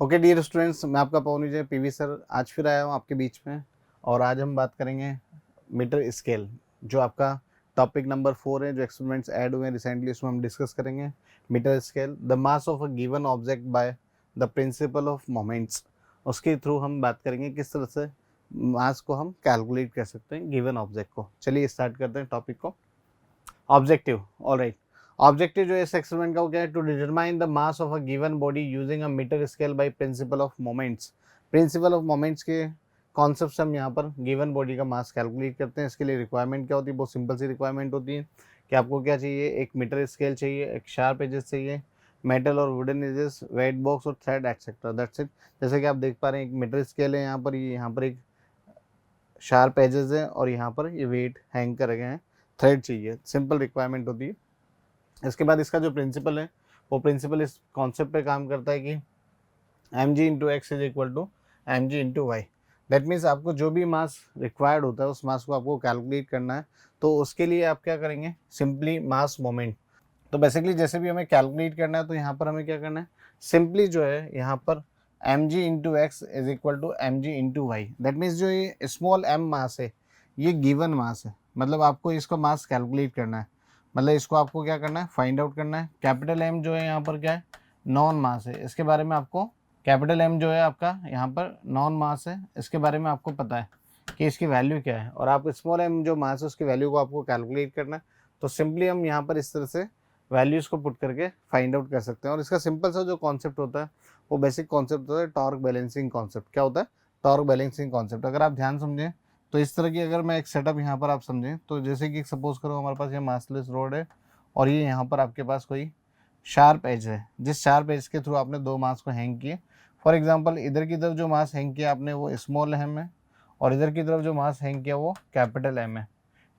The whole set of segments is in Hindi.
ओके डियर स्टूडेंट्स, मैं आपका पवन विजय पीवी सर आज फिर आया हूँ आपके बीच में। और आज हम बात करेंगे मीटर स्केल, जो आपका टॉपिक नंबर 4 है, जो एक्सपेरिमेंट्स ऐड हुए हैं रिसेंटली, उसमें हम डिस्कस करेंगे metre scale, the mass of a given object by the principle of moments. उसके थ्रू हम बात करेंगे किस तरह से मास को हम कैलकुलेट कर सकते हैं गिवन ऑब्जेक्ट को। चलिए स्टार्ट करते हैं टॉपिक को। Objective, alright. ऑब्जेक्टिव जो इस एक्सपेरिमेंट का वो क्या है, to determine the mass of a given body using a metre scale by principle of moments. Principle of moments के कॉन्सेप्ट से हम यहाँ पर गिवन बॉडी का मास कैलकुलेट करते हैं। इसके लिए रिक्वायरमेंट क्या होती है, बहुत सिंपल सी रिक्वायरमेंट होती है कि आपको क्या चाहिए, एक मीटर स्केल चाहिए, एक शार्प एजेस चाहिए, मेटल और वुडन एजेस, वेट बॉक्स और थ्रेड एक्सेट्रा, दैट्स इट। जैसे कि आप देख पा रहे हैं एक मीटर स्केल है, यहाँ पर एक शार्प एजेस है और यहाँ पर ये वेट हैंग कर गए हैं, थ्रेड चाहिए, सिंपल रिक्वायरमेंट होती है। इसके बाद इसका जो प्रिंसिपल है, वो प्रिंसिपल इस कॉन्सेप्ट पे काम करता है कि M G into X is equal to M G into Y. That means आपको जो भी मास रिक्वायर्ड होता है उस मास को आपको कैलकुलेट करना है। तो उसके लिए आप क्या करेंगे, सिंपली मास मोमेंट। तो बेसिकली जैसे भी हमें कैलकुलेट करना है तो यहाँ पर हमें क्या करना है, सिंपली जो है यहाँ पर M G into X is equal to M G into Y. That means जो ये स्मॉल एम मास है, ये गिवन मास है, मतलब आपको इसको मास कैलकुलेट करना है, मतलब इसको आपको क्या करना है, फाइंड आउट करना है। कैपिटल एम जो है यहाँ पर क्या है, नॉन मास है, इसके बारे में आपको, कैपिटल एम जो है आपका यहाँ पर नॉन मास है, इसके बारे में आपको पता है कि इसकी वैल्यू क्या है, और आप स्मॉल एम जो मास है उसकी वैल्यू को आपको कैलकुलेट करना है। तो सिंपली हम यहाँ पर इस तरह से वैल्यूज़ को पुट करके फाइंड आउट कर सकते हैं। और इसका सिंपल सा जो कॉन्सेप्ट होता है, वो बेसिक कॉन्सेप्ट होता है टॉर्क बैलेंसिंग कॉन्सेप्ट। क्या होता है, टॉर्क बैलेंसिंग कॉन्सेप्ट। अगर आप ध्यान समझें तो इस तरह की, अगर मैं एक सेटअप यहाँ पर आप समझें तो जैसे कि सपोज करो हमारे पास ये मासलेस रोड है और ये यहाँ पर आपके पास कोई शार्प एज है, जिस शार्प एज के थ्रू आपने दो मास को हैंग किए। फॉर एग्जाम्पल इधर की तरफ जो मास हैंग किया आपने वो स्मॉल एम है, और इधर की तरफ जो मास हैंग किया वो कैपिटल एम है,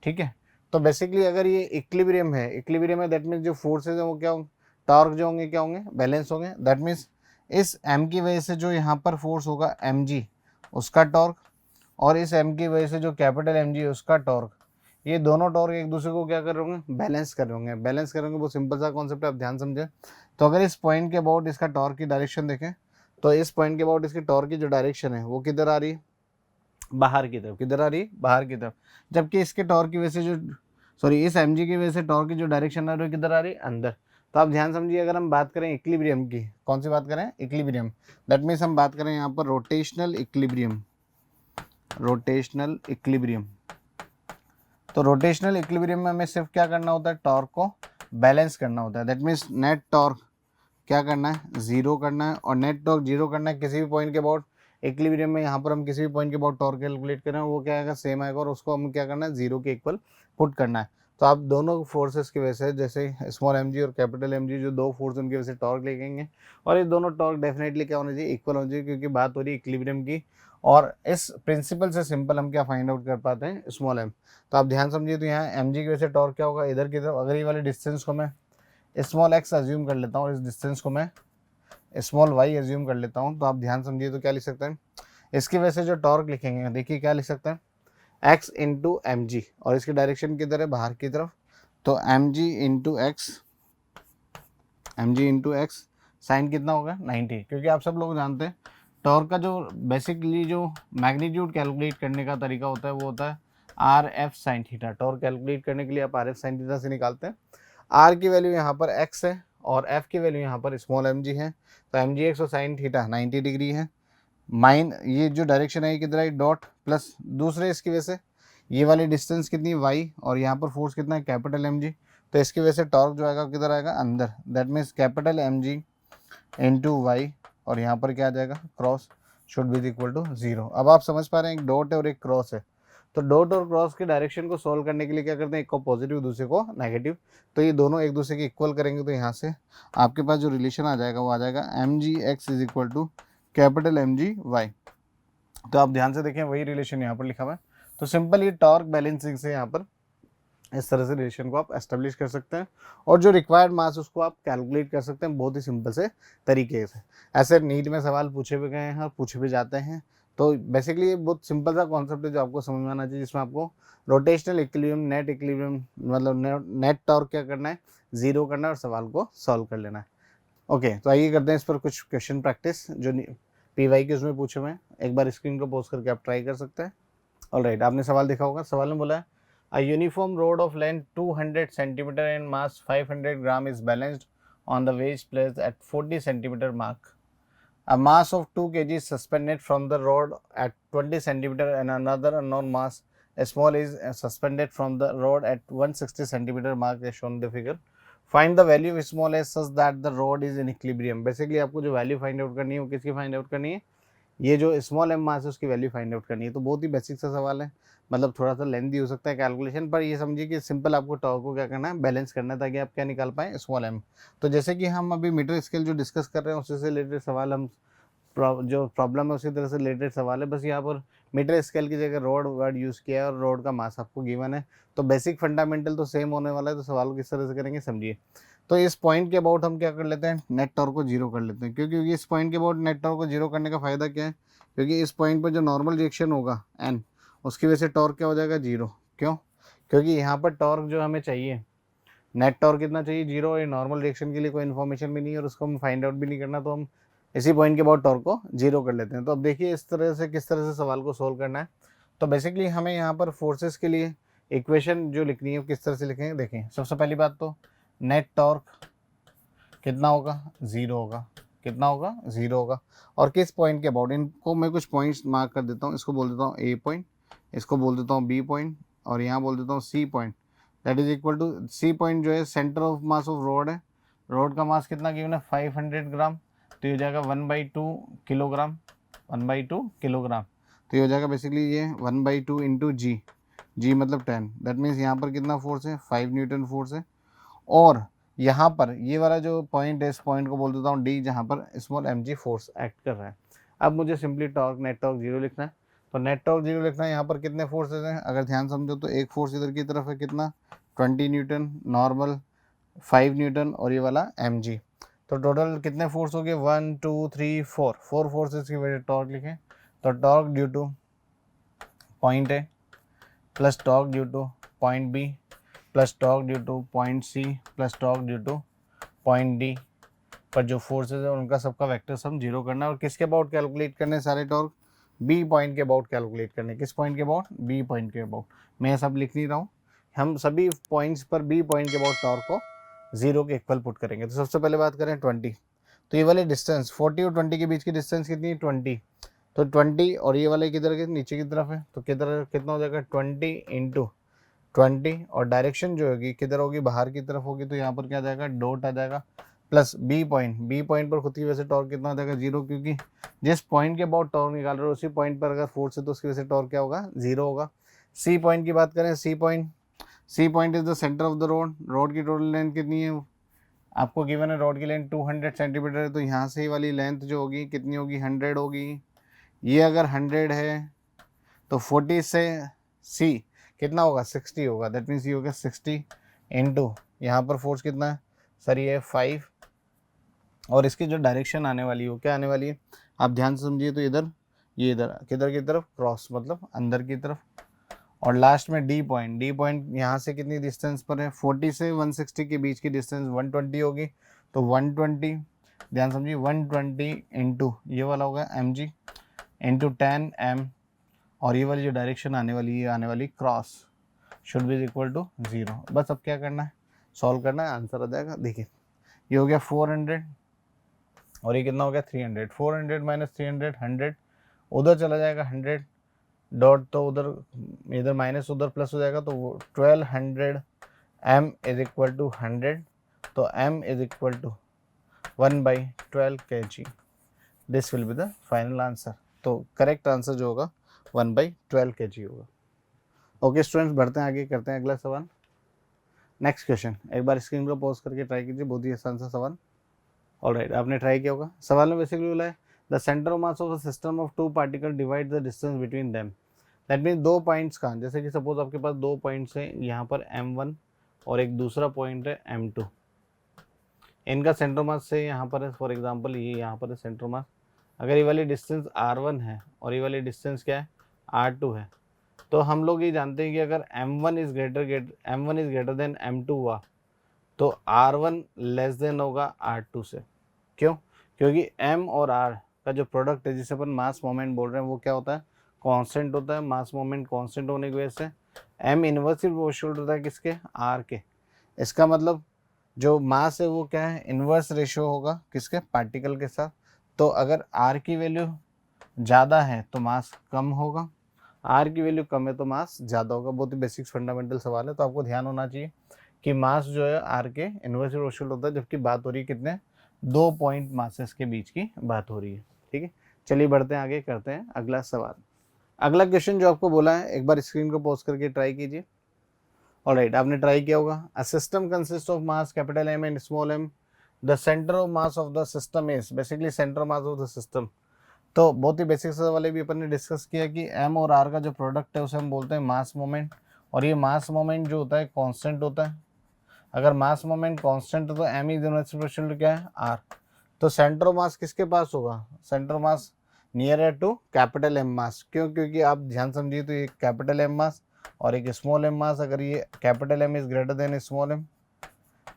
ठीक है। तो बेसिकली अगर ये इक्विलिब्रियम है, इक्विलिब्रियम है, दैट मीन्स जो फोर्सेज हैं वो क्या होंगे, टॉर्क जो होंगे क्या होंगे, बैलेंस होंगे। दैट मीन्स इस एम की वजह से जो यहाँ पर फोर्स होगा एम जी, उसका टॉर्क, और इस एम की वजह से जो कैपिटल एम जी है उसका टॉर्क, ये दोनों टॉर्क एक दूसरे को क्या कर रहे होंगे, बैलेंस कर रहे होंगे। बैलेंस कर रहे होंगे, वो सिंपल सा कॉन्सेप्ट है, आप ध्यान समझें। तो अगर इस पॉइंट के अबाउट इसका टॉर्क की डायरेक्शन देखें, तो इस पॉइंट के अबाउट इसकी टॉर्क की जो डायरेक्शन है वो किधर आ रही है, बाहर की तरफ। किधर आ रही है, बाहर की तरफ। जबकि इसके टॉर्क की वजह से जो, सॉरी, इस एम की वजह से टॉर्क की जो डायरेक्शन आ रही है किधर आ रही है, अंदर। तो आप ध्यान समझिए, अगर हम बात करें इक्विलिब्रियम की, कौन सी बात करें, इक्विलिब्रियम, दैट मीन्स हम बात करें यहाँ पर रोटेशनल इक्विलिब्रियम, रोटेशनल इक्विलिब्रियम। तो रोटेशनल इक्विलिब्रियम में हमें सिर्फ क्या करना होता है, टॉर्क को बैलेंस करना होता है। दैट मीन्स नेट टॉर्क क्या करना है, जीरो करना है, और नेट टॉर्क जीरो करना है किसी भी पॉइंट के अबाउट। इक्विलिब्रियम में यहाँ पर हम किसी भी पॉइंट के अबाउट टॉर्क कैलकुलेट करें, वो क्या आएगा, सेम आएगा, और उसको हम क्या करना है, जीरो के इक्वल पुट करना है। तो आप दोनों फोर्सेस की वजह से, जैसे स्मॉल एम जी और कैपिटल एम जी, जो दो फोर्स उनकी वजह से टॉर्क लेंगे, और ये दोनों टॉर्क डेफिनेटली क्या होना चाहिए, इक्वल होना चाहिए, क्योंकि बात हो रही है इक्विलिब्रियम की। और इस प्रिंसिपल से सिंपल हम क्या फाइंड आउट कर पाते हैं, स्मॉल एम। तो आप ध्यान समझिए, तो यहाँ एम जी की वजह से टॉर्क क्या होगा, इधर की तरफ, अगर ये वाले डिस्टेंस को मैं स्मॉल एक्स अज्यूम कर लेता हूँ और इस डिस्टेंस को मैं स्मॉल वाई एज्यूम कर लेता हूँ, तो आप ध्यान समझिए, तो क्या लिख सकते हैं, इसकी वजह से जो टॉर्क लिखेंगे, देखिए क्या लिख सकते हैं, एक्स इंटू एम जी, और इसकी डायरेक्शन किधर है, बाहर की तरफ। तो M G into X, M G into X, sine कितना होगा, 90। क्योंकि आप सब लोग जानते हैं टॉर्क का जो बेसिकली जो मैग्नीट्यूड कैलकुलेट करने का तरीका होता है वो होता है R F sine theta. Torque calculate करने के लिए आप आर एफ साइन थीटा से निकालते हैं। आर की वैल्यू यहाँ पर एक्स है और एफ की वैल्यू यहाँ पर स्मॉल एम जी है। तो एम जी एक्स और साइन थीटा 90 डिग्री है। माइन ये जो डायरेक्शन है ये किधर आई, डॉट प्लस दूसरे, इसकी वजह से ये वाली डिस्टेंस कितनी, वाई, और यहाँ पर फोर्स कितना है, कैपिटल एम जी। तो इसकी वजह से टॉर्क जो आएगा किधर आएगा, अंदर। That means capital M G into Y, और यहाँ पर क्या आ जाएगा, cross should be equal to zero. अब आप समझ पा रहे हैं, एक डॉट है और एक क्रॉस है। तो डॉट और क्रॉस के डायरेक्शन को सॉल्व करने के लिए क्या करते हैं, एक को पॉजिटिव दूसरे को नेगेटिव। तो ये दोनों एक दूसरे के इक्वल करेंगे, तो यहाँ से आपके पास जो रिलेशन आ जाएगा वो आ जाएगा M G X is equal to capital M G Y. तो आप ध्यान से देखें, वही रिलेशन यहाँ पर लिखा हुआ है। तो सिंपल ये टॉर्क बैलेंसिंग से यहाँ पर इस तरह से रिलेशन को आप एस्टेब्लिश कर सकते हैं, और जो रिक्वायर्ड मास उसको आप कैलकुलेट कर सकते हैं बहुत ही सिंपल से तरीके से। ऐसे नीट में सवाल पूछे भी गए हैं और पूछे भी जाते हैं। तो बेसिकली ये बहुत सिंपल सा कॉन्सेप्ट है जो आपको समझ में आना चाहिए, जिसमें आपको रोटेशनल इक्विलिब्रियम, नेट इक्विलिब्रियम, मतलब नेट टॉर्क क्या करना है, जीरो करना है, और सवाल को सॉल्व कर लेना है। ओके, तो आइए करते हैं इस पर कुछ क्वेश्चन प्रैक्टिस जो पीवाई के उसमें पूछे हुए हैं। एक बार स्क्रीन को पॉज करके आप ट्राई कर सकते हैं। ऑलराइट, आपने सवाल देखा होगा। सवाल में बोला है a uniform road of length 200 centimetre and mass 500 gram is balanced on the wedge place at 40 centimetre mark. A mass of 2 kg is suspended from the rod at 20 centimeter and another unknown mass small is suspended from the rod at 160 centimeter mark as shown in the figure. Find the value of small s such that the rod is in equilibrium. Basically आपको जो वैल्यू फाइंड आउट करनी है वो किसकी फाइंड आउट करनी है, ये जो स्मॉल एम मास है उसकी वैल्यू फाइंड आउट करनी है। तो बहुत ही बेसिक सा सवाल है, मतलब थोड़ा सा लेंथी हो सकता है कैलकुलेशन, पर ये समझिए कि सिंपल आपको टॉर्क को क्या करना है, बैलेंस करना है ताकि आप क्या निकाल पाएँ, स्मॉल एम। तो जैसे कि हम अभी मीटर स्केल जो डिस्कस कर रहे हैं उससे रिलेटेड सवाल हम जो प्रॉब्लम है उसी तरह से रिलेटेड सवाल है, बस यहाँ पर मीटर स्केल की जगह रोड वर्ड यूज़ किया है और रोड का मास आपको गिवन है। तो बेसिक फंडामेंटल तो सेम होने वाला है। तो सवाल को किस तरह से करेंगे समझिए। तो इस पॉइंट के अबाउट हम क्या कर लेते हैं, नेट टॉर्क को जीरो कर लेते हैं, क्योंकि इस पॉइंट के अबाउट नेट टॉर्क को जीरो करने का फ़ायदा क्या है, क्योंकि इस पॉइंट पर जो नॉर्मल रिएक्शन होगा एन, उसकी वजह से टॉर्क क्या हो जाएगा, जीरो। क्यों? क्योंकि यहाँ पर टॉर्क जो हमें चाहिए, नेट टॉर्क कितना चाहिए, जीरो। ये नॉर्मल रिएक्शन के लिए कोई इन्फॉर्मेशन भी नहीं है और उसको हम फाइंड आउट भी नहीं करना, तो हम इसी पॉइंट के बाद टॉर्क को जीरो कर लेते हैं। तो अब देखिए इस तरह से किस तरह से सवाल को सोल्व करना है। तो बेसिकली हमें यहाँ पर फोर्सेस के लिए इक्वेशन जो लिखनी है किस तरह से लिखेंगे, देखें सबसे पहली बात तो नेट टॉर्क कितना होगा, ज़ीरो होगा। कितना होगा, ज़ीरो होगा। और किस पॉइंट के अबाउट, इनको मैं कुछ पॉइंट्स मार्क कर देता हूँ। इसको बोल देता हूँ ए पॉइंट, इसको बोल देता हूँ बी पॉइंट, और यहाँ बोल देता हूँ C point. That is equal to, C point जो है centre of mass of rod है। रोड का मास कितना गिवन है, 500 ग्राम। तो ये हो जाएगा 1/2 किलोग्राम, 1/2 किलोग्राम। तो ये हो जाएगा बेसिकली ये 1/2 इंटू जी, जी मतलब 10। दैट मीन्स यहाँ पर कितना फोर्स है, 5 न्यूटन फोर्स है। और यहाँ पर ये वाला जो पॉइंट है, इस पॉइंट को बोल देता हूँ डी, जहाँ पर small M G force act कर रहा है। अब मुझे simply torque, net torque zero लिखना है। तो नेट टॉर्क जीरो लिखना है। यहाँ पर कितने फोर्सेज हैं, अगर ध्यान समझो तो एक फोर्स इधर की तरफ है कितना, 20 न्यूटन नॉर्मल, 5 न्यूटन और ये वाला एम जी। तो टोटल कितने फोर्स हो गए, 1 2 3 4, 4 फोर्सेज की वजह टॉर्क लिखें। तो torque due to point A plus torque due to point B plus torque due to point C plus torque due to point D पर जो फोर्सेज है उनका सबका वेक्टर सम जीरो करना है। और किसके अबाउट कैलकुलेट करने सारे टॉर्क, बी पॉइंट के अबाउट कैलकुलेट करने। किस पॉइंट के अबाउट, बी पॉइंट के अबाउट। मैं सब लिख नहीं रहा हूँ, हम सभी पॉइंट्स पर बी पॉइंट के अबाउट टॉर्क को जीरो के इक्वल पुट करेंगे। तो सबसे पहले बात करें 20। तो ये वाले डिस्टेंस 40 और 20 के बीच की डिस्टेंस कितनी है, 20। तो 20 और ये वाले किधर के, नीचे की तरफ है, तो किधर कितना हो जाएगा, 20 इंटू 20। और डायरेक्शन जो होगी किधर होगी, बाहर की तरफ होगी। तो यहाँ पर क्या आ जाएगा, डॉट आ जाएगा, plus B point. B point पर खुद की वजह से टॉर्क कितना हो जाएगा, जीरो, क्योंकि जिस पॉइंट के अबाउट टॉर्क निकाल रहे हो उसी पॉइंट पर अगर फोर्स है तो उसकी वजह से टॉर्क क्या होगा, जीरो होगा। सी पॉइंट की बात करें, C point, C point is the centre of the rod. Rod की टोटल लेंथ कितनी है, आपको गिवन है रोड की लेंथ 200 सेंटीमीटर है। तो यहाँ से वाली लेंथ जो होगी कितनी होगी, 100 होगी। ये अगर 100 है तो 40 से सी कितना होगा, 60 होगा। दैट मीन्स ये होगा 60 इंटू यहाँ पर फोर्स कितना है सर, ये 5। और इसकी जो डायरेक्शन आने वाली है वो क्या आने वाली है, आप ध्यान से समझिए। तो इधर, ये इधर किधर की तरफ, क्रॉस मतलब अंदर की तरफ। और लास्ट में डी पॉइंट, डी पॉइंट यहाँ से कितनी डिस्टेंस पर है, 40 से 160 के बीच की डिस्टेंस 120 होगी। तो 120, ध्यान समझिए, 120 इंटू ये वाला होगा एम जी इंटू 10 एम। और ये वाली जो डायरेक्शन आने वाली है, आने वाली cross, should be equal to zero. बस अब क्या करना है, सॉल्व करना है, आंसर आ जाएगा। देखिए ये हो गया 400 और ये कितना हो गया 300। 400 माइनस 300, 100 उधर चला जाएगा, 100 डॉट तो उधर, इधर माइनस उधर प्लस हो जाएगा। तो 1200 m इज इक्वल टू 100। तो m is equal to 1/12 kg। This will be the final answer. तो करेक्ट आंसर जो होगा 1/12 kg होगा। ओके स्टूडेंट्स, बढ़ते हैं आगे, करते हैं अगला सवाल। नेक्स्ट क्वेश्चन, एक बार स्क्रीन को पॉज करके ट्राई कीजिए, बहुत ही आसान सा सवाल। ऑलराइट, आपने ट्राई किया होगा। सवाल में बेसिकली बोला है the centre of mass of a system of two particle divide the distance between them. That mean दो पॉइंट्स का, जैसे कि सपोज आपके पास दो पॉइंट्स हैं, यहाँ पर m1 और एक दूसरा पॉइंट है m2। इनका सेंटर मास से यहाँ पर है, फॉर एग्जांपल ये यहाँ पर है सेंटर मास। अगर ये वाली डिस्टेंस r1 है और ये वाली डिस्टेंस क्या है, r2 है, तो हम लोग ये जानते हैं कि अगर m1 is greater than m2 हुआ तो r1 लेस देन होगा r2 से। क्यों? क्योंकि m और r का जो प्रोडक्ट है जिसे अपन मास मोमेंट बोल रहे हैं वो क्या होता है? कांस्टेंट होता है। मास मोमेंट कांस्टेंट होने की वजह से m इन्वर्सली प्रोपोर्शनल होता है किसके? r के। इसका मतलब जो मास है वो क्या है? इन्वर्स रेशियो होगा किसके? पार्टिकल के साथ। तो अगर r की वैल्यू ज़्यादा है तो मास कम होगा, r की वैल्यू कम है तो मास ज़्यादा होगा। बहुत ही बेसिक फंडामेंटल सवाल है, तो आपको ध्यान होना चाहिए कि मास जो है r के इन्वर्स प्रोपोर्शनल होता है, जबकि बात हो रही है कितने? 2 पॉइंट मासेस के बीच की बात हो रही है। ठीक है, चलिए बढ़ते हैं आगे, करते हैं अगला सवाल। अगला क्वेश्चन जो आपको बोला है, एक बार स्क्रीन को पॉज करके ट्राई कीजिए। ऑलराइट, आपने ट्राई किया होगा। A system consist of mass capital M and small m। The centre of mass of the system is, basically centre mass of the system. तो बहुत ही बेसिक से वाले भी अपन ने डिस्कस किया कि m और r का जो प्रोडक्ट है उसे हम बोलते हैं मास मोमेंट, और ये मास मोमेंट जो होता है कांस्टेंट होता है। अगर मास मोमेंट कांस्टेंट है तो m इज इक्वल टू क्या है? r। तो सेंटर ऑफ मास किसके पास होगा? Centre mass near to capital M mass. क्यों? क्योंकि आप ध्यान समझिए, तो एक कैपिटल M मास और एक स्मॉल m मास, अगर ये capital M is greater than small m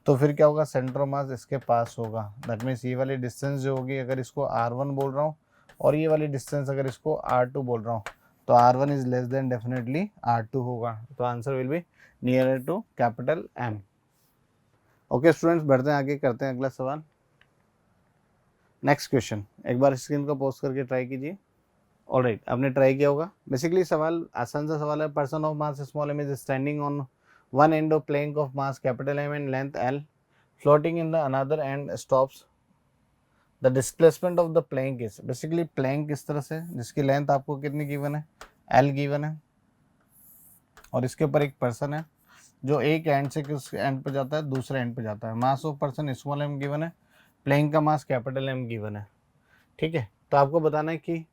तो फिर क्या होगा? सेंटर मास इसके पास होगा। दैट मीन्स ये वाली डिस्टेंस जो होगी, अगर इसको r1 बोल रहा हूँ और ये वाली डिस्टेंस अगर इसको r2 बोल रहा हूँ, तो r1 is less than definitely r2 होगा। तो answer will be near to capital M। Okay students, बढ़ते हैं आगे, करते हैं अगला सवाल। नेक्स्ट क्वेश्चन, एक बार स्क्रीन को पॉज करके ट्राई कीजिए। ऑलराइट, आपने ट्राई किया होगा। बेसिकली सवाल आसान सा सवाल है। Person of mass small m is standing on one end of plank of mass capital M and length L, floating in the another end stops. The displacement of the plank is, basically plank इस तरह से जिसकी लेंथ आपको कितनी गिवन है? L गिवन है, और इसके ऊपर एक पर्सन है जो एक एंड से किस एंड पे जाता है? दूसरे एंड पे जाता है। Mass of person small m given है, प्लैंक का मास कैपिटल M गिवन है। ठीक है, तो आपको बताना है कि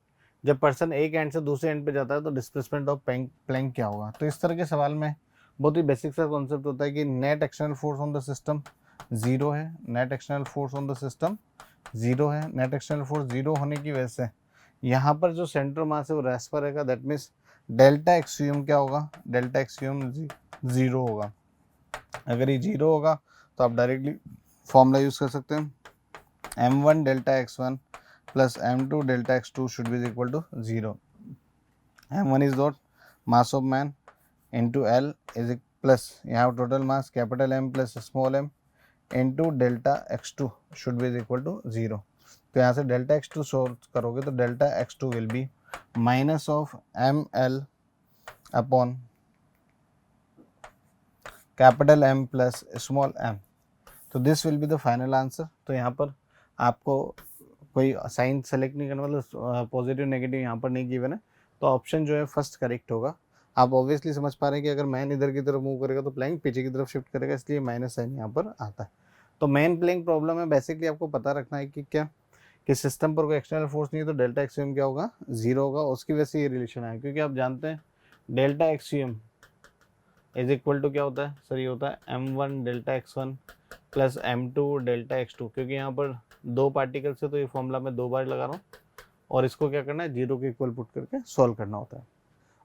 जब पर्सन एक एंड से दूसरे एंड पे जाता है तो डिस्प्लेसमेंट ऑफ प्लैंक क्या होगा। तो इस तरह के सवाल में बहुत ही बेसिक सा कॉन्सेप्ट होता है कि net external force on the system zero है। Net external force on the system zero है। नेट एक्सटर्नल फोर्स जीरो होने की वजह से यहाँ पर जो सेंटर मास है वो रेस्ट पर रहेगा। दैट मीन्स डेल्टा एक्सयूम क्या होगा? डेल्टा एक्सयूम जीरो होगा। अगर ये जीरो होगा तो आप डायरेक्टली फॉर्मूला यूज कर सकते हैं, m1 delta x1 plus m2 delta x2 should be equal to 0. m1 is what? Mass of man into L is plus यहाँ total mass capital M plus small m into delta x2 should be equal to 0. तो यहाँ से delta x2 सोल्व करोगे तो delta x2 will be minus of ml upon capital M plus small m. तो this will be the final answer. तो यहाँ पर आपको कोई साइन सेलेक्ट नहीं करना, मतलब पॉजिटिव नेगेटिव यहाँ पर नहीं गिवन है, तो ऑप्शन जो है फर्स्ट करेक्ट होगा। आप ऑब्वियसली समझ पा रहे हैं कि अगर मैन इधर की तरफ मूव करेगा तो प्लैंक पीछे की तरफ शिफ्ट करेगा, इसलिए माइनस साइन यहाँ पर आता है। तो मेन प्लैंक प्रॉब्लम है, बेसिकली आपको पता रखना है कि क्या कि सिस्टम पर कोई एक्सटर्नल फोर्स नहीं है तो डेल्टा एक्सयूम क्या होगा? जीरो होगा। उसकी वजह से ये रिलेशन आया, क्योंकि आप जानते हैं डेल्टा एक्सयूम इज इक्वल टू क्या होता है सर? ये होता है m1 delta x1 plus m2 delta x2। क्योंकि यहाँ पर दो पार्टिकल से तो ये फॉर्मूला मैं दो बार लगा रहा हूँ, और इसको क्या करना है? जीरो के इक्वल पुट करके सॉल्व करना होता है।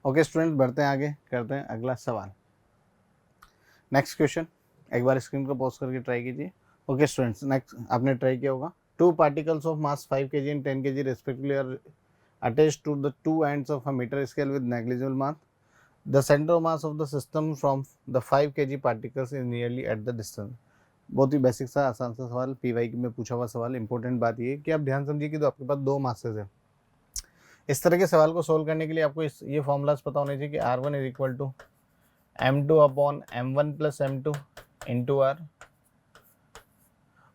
ओके स्टूडेंट, बढ़ते हैं आगे, करते हैं अगला सवाल। नेक्स्ट क्वेश्चन, एक बार स्क्रीन को पॉज करके ट्राई कीजिए। ओके स्टूडेंट्स, नेक्स्ट आपने ट्राई किया होगा। Two particles of mass 5 kg and 10 kg respectively are attached to the two ends of a metre scale with negligible mass. The center of mass of the system from the 5 kg particles is nearly at the distance. बहुत ही बेसिक सा आसान सा सवाल, पीवाई में पूछा हुआ सवाल। इंपॉर्टेंट बात ये कि आप ध्यान समझिए कि तो आपके पास दो मासेस है। इस तरह के सवाल को सोल्व करने के लिए आपको ये फॉर्मूलाज पता होने चाहिए कि r1 is equal to m2 upon m1 plus m2 into r,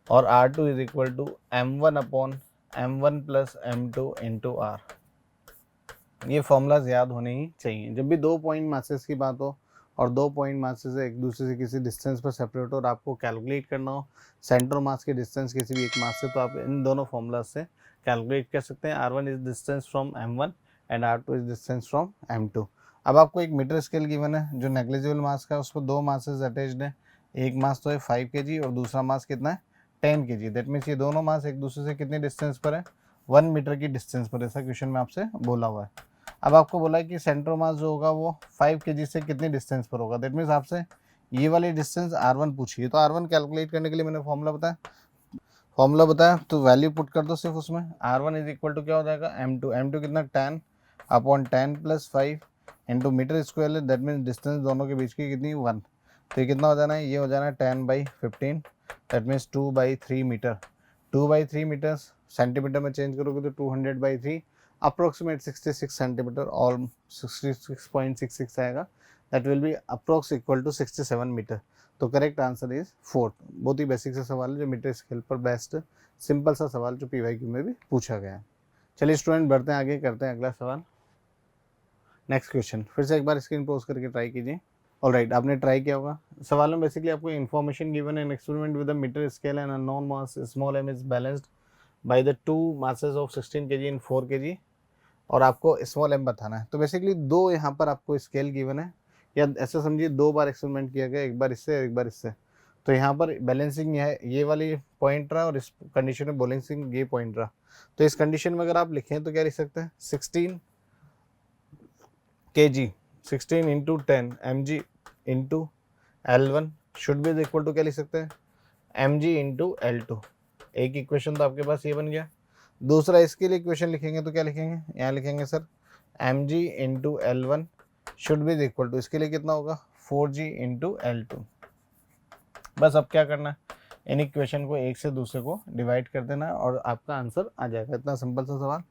और r2 is equal to m1 upon m1 plus m2 into r। ये फॉर्मूलाज याद होने ही चाहिए। जब भी दो पॉइंट मासेस की बात हो और दो पॉइंट मासेस एक दूसरे से किसी डिस्टेंस पर सेपरेट हो और आपको कैलकुलेट करना हो सेंटर मास के डिस्टेंस किसी भी एक मास से, तो आप इन दोनों फॉर्मूलाज से कैलकुलेट कर सकते हैं। r1 is distance from m1 and r2 is distance from m2। अब आपको एक मीटर स्केल गिवन है जो नेग्लिजिबल मास का है, उस पर दो मासेस अटैच्ड है। एक मास तो है 5 kg और दूसरा मास कितना है? 10 kg। दैट मीन्स ये दोनों मास एक दूसरे से कितने डिस्टेंस पर है? 1 मीटर की डिस्टेंस पर। ऐसा क्वेश्चन में आपसे बोला हुआ है। अब आपको बोला है कि सेंटर मास जो होगा वो 5 kg से कितनी डिस्टेंस पर होगा। दैट मीन्स आपसे ये वाली डिस्टेंस r1 पूछी है। तो r1 कैलकुलेट करने के लिए मैंने फॉर्मूला बताया, फॉर्मूला बताया तो वैल्यू पुट कर दो सिर्फ उसमें। R1 इज इक्वल टू क्या हो जाएगा m2, m2 कितना 10 upon 10 plus 5 into metre square है, दैट मीन्स डिस्टेंस दोनों के बीच की कितनी 1, तो ये कितना हो जाना है, ये हो जाना है 10/15, that means 2/3 metre. 2/3 metres centimetre में चेंज करोगे तो 200/3 अप्रोक्सीमेट 66 सेंटीमीटर और 66.66 आएगा, that will be approx equal to 67 metre. तो करेक्ट आंसर इज 4। बहुत ही बेसिक सा सवाल है जो मीटर स्केल पर बेस्ट सिंपल सा सवाल जो PYQ में भी पूछा गया है। चलिए स्टूडेंट बढ़ते हैं आगे, करते हैं अगला सवाल। नेक्स्ट क्वेश्चन फिर से एक बार स्क्रीन पोज करके ट्राई कीजिए। ऑलराइट, आपने ट्राई किया होगा। सवाल में बेसिकली आपको information given an experiment with a metre scale and unknown mass small m is balanced by the two masses of 16 kg and 4 kg और आपको स्मॉल m बताना है। तो बेसिकली दो यहाँ पर आपको स्केल गिवन है, या ऐसा समझिए दो बार एक्सपेरिमेंट किया गया, एक बार इससे एक बार इससे। तो यहाँ पर बैलेंसिंग ये वाली पॉइंट रहा और इस कंडीशन में बैलेंसिंग ये पॉइंट रहा। तो इस कंडीशन में अगर आप लिखें तो क्या लिख सकते हैं 16 kg 16 into 10 mg into L1 should be equal to क्या लिख सकते हैं mg इंटू L2। एक इक्वेशन तो आपके पास ये बन गया। दूसरा इसके लिए इक्वेशन लिखेंगे तो क्या लिखेंगे, यहाँ लिखेंगे sir mg into L1 should be equal to, इसके लिए कितना होगा 4g इंटू L2। बस अब क्या करना है, इन इक्वेशन को एक से दूसरे को डिवाइड कर देना है और आपका आंसर आ जाएगा। इतना सिंपल सा सवाल।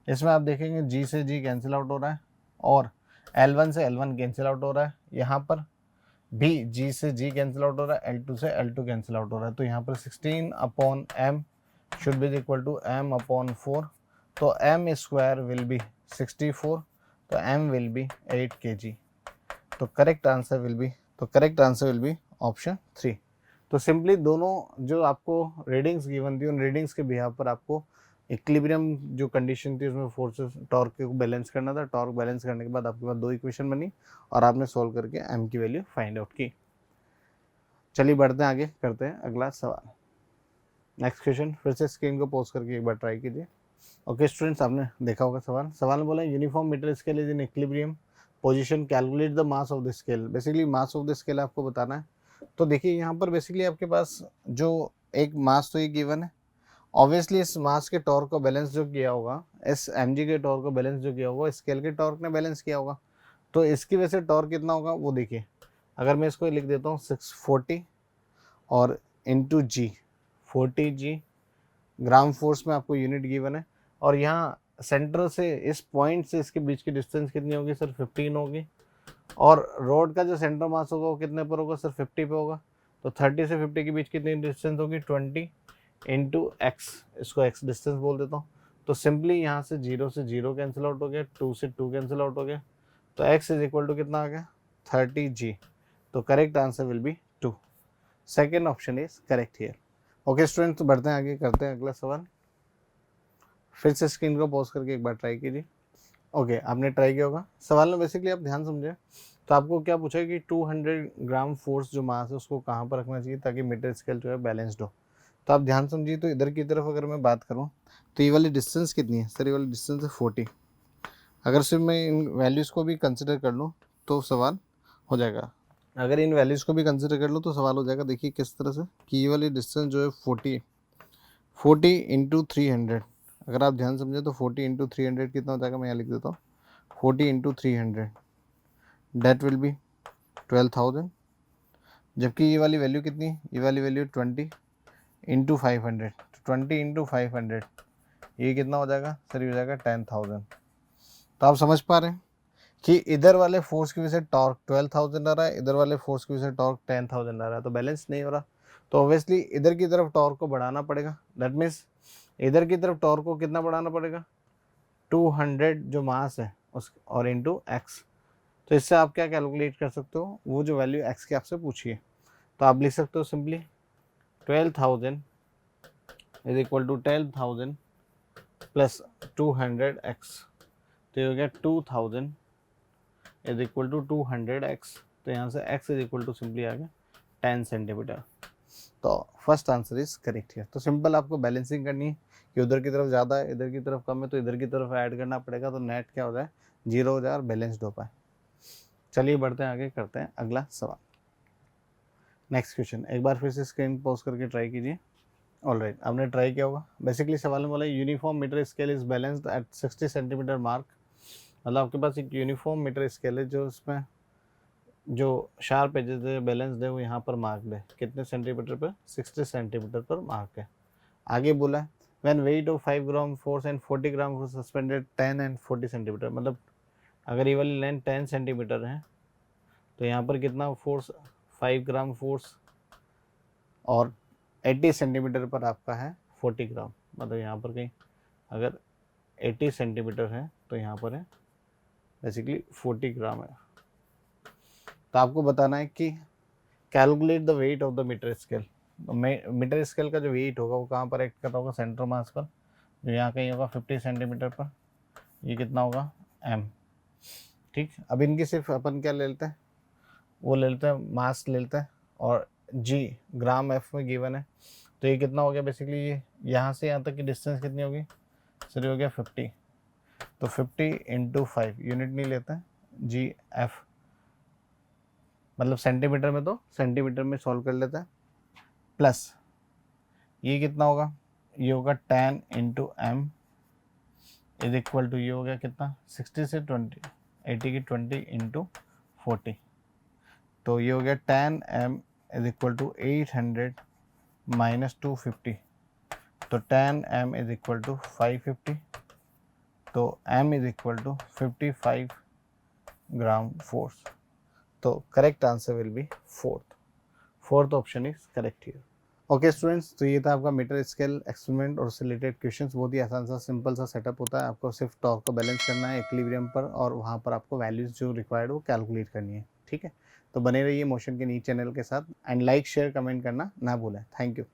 इसमें आप देखेंगे g से g कैंसिल आउट हो रहा है और L1 से L1 कैंसिल आउट हो रहा है, यहाँ पर भी g से g कैंसिल आउट हो रहा है, L2 से L2 कैंसिल आउट हो रहा है। तो यहाँ पर 16/m should be equal to m/4, तो m स्क्वायर विल बी 64, तो m विल बी 8 kg। तो correct answer will B option 3। तो सिंपली दोनों जो आपको रीडिंग्स गिवन थी उन रीडिंग्स के बिहाफ पर आपको इक्विलिब्रियम जो कंडीशन थी उसमें फोर्सेस टॉर्क को बैलेंस करना था। टॉर्क बैलेंस करने के बाद आपके पास दो इक्वेशन बनी और आपने सॉल्व करके m की वैल्यू फाइंड आउट की। चलिए बढ़ते हैं आगे, करते हैं अगला सवाल। नेक्स्ट क्वेश्चन फिर से स्क्रीन को पॉज करके एक बार ट्राई कीजिए। ओके स्टूडेंट्स, आपने देखा होगा सवाल में बोला uniform metre scale is in equilibrium position, calculate the mass of the scale. Basically mass of the scale आपको बताना है। तो देखिए यहाँ पर बेसिकली आपके पास जो एक मास तो ये गिवन है, ऑब्वियसली इस मास के टॉर्क को बैलेंस जो किया होगा, इस mg के टॉर्क को बैलेंस जो किया होगा स्केल के टॉर्क ने बैलेंस किया होगा। तो इसकी वजह से टॉर्क कितना होगा वो देखिए, अगर मैं इसको लिख देता हूँ 640 और इंटू जी 40g ग्राम फोर्स में आपको यूनिट गिवन है, और यहाँ सेंटर से इस पॉइंट से इसके बीच की डिस्टेंस कितनी होगी सर 15 होगी, और रोड का जो सेंटर मास होगा वो कितने पर होगा सर 50 पे होगा। तो 30 से 50 के बीच कितनी डिस्टेंस होगी 20 इंटू एक्स, इसको एक्स डिस्टेंस बोल देता हूँ। तो सिंपली यहाँ से 0 से 0 कैंसिल आउट हो गया, 2 से 2 कैंसिल आउट हो गया, तो x इज इक्वल टू कितना आ गया 30g। तो correct answer will B 2। Second option is correct here. Okay student, तो बढ़ते हैं आगे, करते हैं अगला सवाल। फिर से स्क्रीन को पॉज करके एक बार ट्राई कीजिए। ओके आपने ट्राई किया होगा। सवाल में बेसिकली आप ध्यान समझे तो आपको क्या पूछा है कि 200 ग्राम फोर्स जो मास है उसको कहाँ पर रखना चाहिए ताकि मीटर स्केल जो है बैलेंस्ड हो। तो आप ध्यान समझिए, तो इधर की तरफ अगर मैं बात करूँ तो ये वाली डिस्टेंस कितनी है सर, ये वाली डिस्टेंस है 40। अगर सिर्फ मैं इन वैल्यूज़ को भी कंसिडर कर लूँ तो सवाल हो जाएगा। अगर इन वैल्यूज़ को भी कंसिडर कर लूँ तो सवाल हो जाएगा। देखिए किस तरह से कि ये वाली डिस्टेंस जो है 40 इंटू 300, अगर आप ध्यान समझे तो 40 इंटू 300 कितना हो जाएगा, मैं यहाँ लिख देता हूँ 40 इंटू 300 डेट विल बी 12,000। जबकि ये वाली वैल्यू कितनी, ये वाली वैल्यू 20 इंटू 500, 20 इंटू 500 ये कितना हो जाएगा सर, ये हो जाएगा 10,000। तो आप समझ पा रहे हैं कि इधर वाले फोर्स की वजह से टॉर्क 12,000 आ रहा है, इधर वाले फोर्स की वजह से टॉर्क 10,000 आ रहा है, तो बैलेंस नहीं हो रहा। तो ऑब्वियसली इधर की तरफ टॉर्क को बढ़ाना पड़ेगा, दैट मीन्स इधर की तरफ टॉर्क को कितना बढ़ाना पड़ेगा 200 जो मास है उस और इंटू एक्स। तो इससे आप क्या कैलकुलेट कर सकते हो, वो जो वैल्यू एक्स की आपसे पूछी है तो आप लिख सकते हो simply 12,000 is equal to 10,000 plus 200x। तो ये हो गया 2000 इज इक्वल टू 200x। तो यहाँ से x is equal to simply आ गया 10 सेंटीमीटर। तो फर्स्ट आंसर इज करेक्ट है। तो सिंपल आपको बैलेंसिंग करनी है कि उधर की तरफ ज़्यादा है इधर की तरफ कम है, तो इधर की तरफ ऐड करना पड़ेगा, तो नेट क्या हो जाए 0 हो जाए और बैलेंस्ड हो पाए। चलिए बढ़ते हैं आगे, करते हैं अगला सवाल। नेक्स्ट क्वेश्चन, एक बार फिर से स्क्रीन पॉज करके ट्राई कीजिए। ऑलराइट, आपने ट्राई किया होगा। बेसिकली सवाल में बोला uniform metre scale is balanced at 60 centimetre mark. मतलब आपके पास एक यूनिफॉर्म मीटर स्केल है जो इसमें जो शार्प एजेस है बैलेंस है वो यहाँ पर मार्क है कितने सेंटीमीटर पर, 60 सेंटीमीटर पर मार्क है। आगे बोला है when weight of 5 gram force and 40 gram force suspended 10 and 40 centimetre. मतलब अगर ये वाली लेंथ 10 सेंटीमीटर है तो यहाँ पर कितना फोर्स, 5 ग्राम फोर्स, और 80 सेंटीमीटर पर आपका है 40 ग्राम। मतलब यहाँ पर कहीं अगर 80 सेंटीमीटर है तो यहाँ पर है बेसिकली 40 ग्राम है। तो आपको बताना है कि calculate the weight of the metre scale. Metre scale का जो वेट होगा वो कहाँ पर एक्ट करता होगा, सेंटर मास पर, जो यहाँ कहीं होगा 50 सेंटीमीटर पर। ये कितना होगा, m। ठीक, अब इनकी सिर्फ अपन क्या ले लेते हैं, वो ले लेते हैं मास ले लेते हैं, और g ग्राम f में गिवन है। तो ये कितना हो गया बेसिकली, ये यहाँ से यहाँ तक की डिस्टेंस कितनी होगी सर, हो गया 50। तो 50 इंटू 5, यूनिट नहीं लेते हैं, जी एफ मतलब सेंटीमीटर में, तो सेंटीमीटर में सॉल्व कर लेते हैं। प्लस ये कितना होगा, ये होगा 10 into M is equal to, ये हो गया कितना 60 से 20, 80 की 20 इंटू 40। तो ये हो गया 10 M is equal to 800 minus 250। तो 10 एम इज इक्वल टू 550। तो m is equal to 55 gram force. तो correct answer will be fourth option is correct here. Okay students, तो ये था आपका मीटर स्केल एक्सपेरिमेंट और उससे रिलेटेड क्वेश्चंस। बहुत ही आसान सा सिंपल सा सेटअप होता है। आपको सिर्फ टॉर्क को बैलेंस करना है इक्विलिब्रियम पर, और वहाँ पर आपको वैल्यूज जो रिक्वायर्ड वो कैलकुलेट करनी है। ठीक है, तो बने रहिए मोशन के न्यूज़ चैनल के साथ, एंड लाइक शेयर कमेंट करना ना भूलें। Thank you.